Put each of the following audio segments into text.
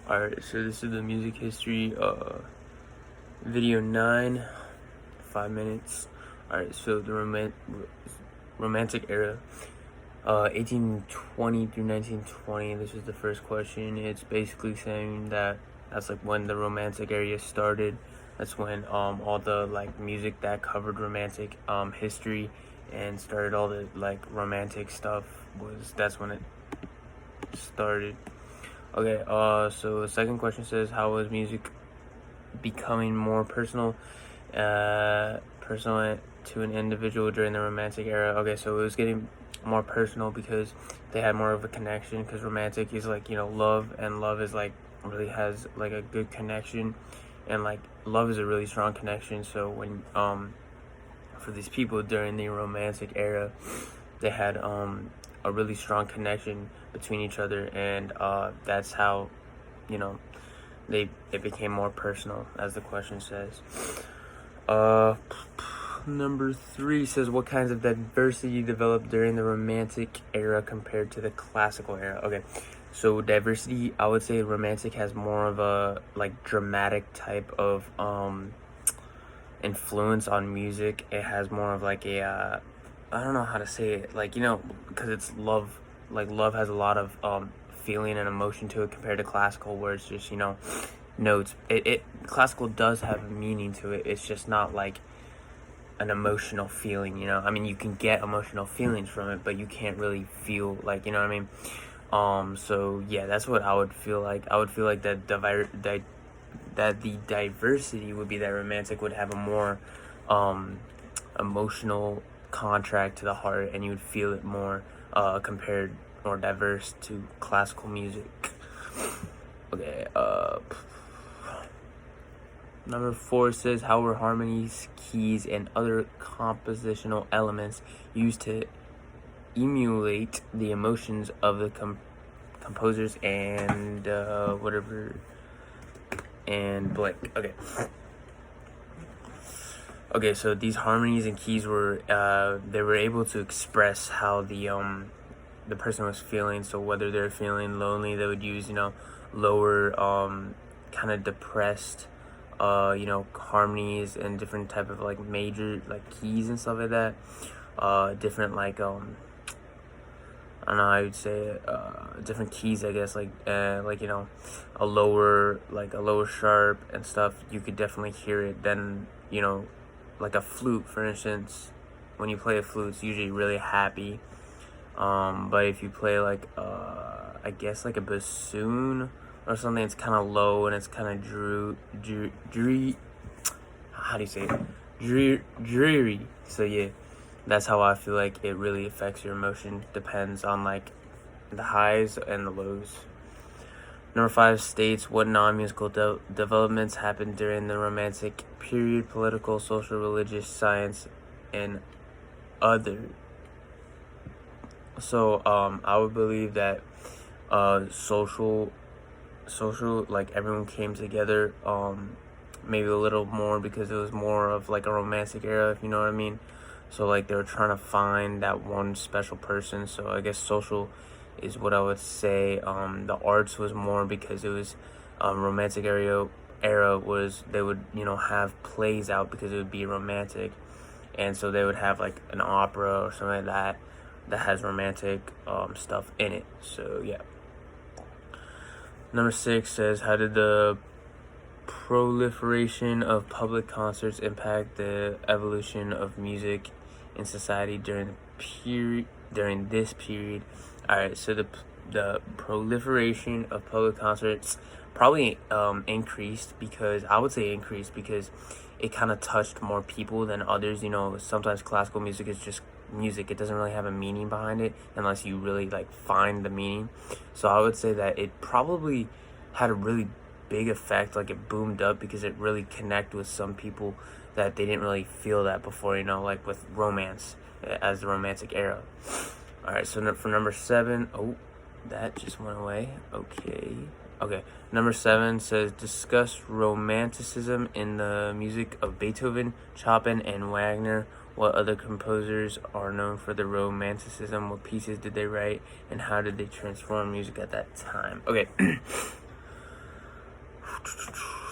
Alright, so this is the music history, video 9, 5 minutes. Alright, so the romantic era, 1820 through 1920. This is the first question. It's basically saying that that's like when the romantic era started. That's when all the like music that covered romantic history and started all the like romantic stuff that's when it started. Okay, so the second question says, how was music becoming more personal to an individual during the romantic era? Okay, so it was getting more personal because they had more of a connection, because romantic is like, love, and love is like really has like a good connection, and like love is a really strong connection. So when for these people during the romantic era, they had a really strong connection between each other, and that's how it became more personal, as the question says. Number 3 says, what kinds of diversity developed during the romantic era compared to the classical era? Okay, so diversity, I would say romantic has more of a like dramatic type of influence on music. It has more of like a I don't know how to say it, like, because it's love. Like, love has a lot of feeling and emotion to it compared to classical, where it's just notes. It classical does have a meaning to it. It's just not like an emotional feeling. I mean, you can get emotional feelings from it, but you can't really feel like, what I mean. So yeah, that's what I would feel like. I would feel like that the diversity would be that romantic would have a more emotional contract to the heart, and you would feel it more compared or diverse to classical music. Okay, number 4 says, how were harmonies, keys, and other compositional elements used to emulate the emotions of the composers and whatever and blank. Okay, so these harmonies and keys were they were able to express how the person was feeling. So whether they're feeling lonely, they would use lower kind of depressed harmonies and different type of like major like keys and stuff like that. Different like I don't know how I would say it, different keys, I guess, like a lower sharp and stuff. You could definitely hear it. Then like a flute, for instance. When you play a flute, it's usually really happy. But if you play like I guess like a bassoon or something, it's kind of low and it's kind of dreary. How do you say it? Dreary. So yeah, that's how I feel like it really affects your emotion. Depends on like the highs and the lows. Number 5 states, what non-musical developments happened during the Romantic period: political, social, religious, science, and other. So I would believe that social, like everyone came together, maybe a little more because it was more of like a romantic era, if you know what I mean. So like they were trying to find that one special person. So I guess social is what I would say. The arts was more because it was romantic era was they would have plays out because it would be romantic, and so they would have like an opera or something like that has romantic stuff in it. So yeah. Number 6 says, how did the proliferation of public concerts impact the evolution of music in society during this period? All right, so the proliferation of public concerts probably increased, because I would say increased because it kind of touched more people than others. Sometimes classical music is just music. It doesn't really have a meaning behind it unless you really like find the meaning. So I would say that it probably had a really big effect. Like it boomed up because it really connected with some people that they didn't really feel that before, like with romance, as the romantic era. All right, so for number 7, oh, that just went away. Okay, number 7 says, discuss romanticism in the music of Beethoven, Chopin, and Wagner. What other composers are known for the romanticism? What pieces did they write, and how did they transform music at that time? Okay.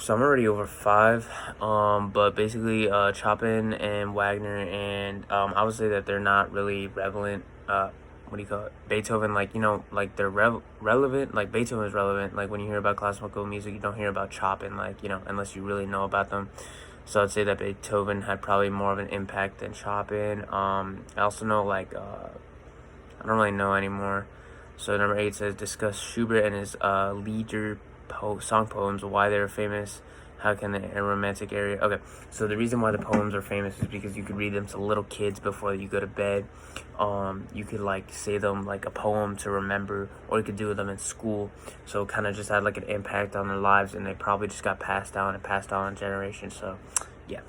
So I'm already over 5. But basically, Chopin and Wagner, and I would say that they're not really relevant. What do you call it? Beethoven, like, like they're relevant. Like Beethoven is relevant. Like when you hear about classical music, you don't hear about Chopin, like, unless you really know about them. So I'd say that Beethoven had probably more of an impact than Chopin. I also know, like, I don't really know anymore. So number 8 says discuss Schubert and his Lieder song poems, why they're famous, how can the romantic area. Okay, so the reason why the poems are famous is because you could read them to little kids before you go to bed. You could like say them like a poem to remember, or you could do them in school. So it kind of just had like an impact on their lives, and they probably just got passed down and passed on in generations. So yeah.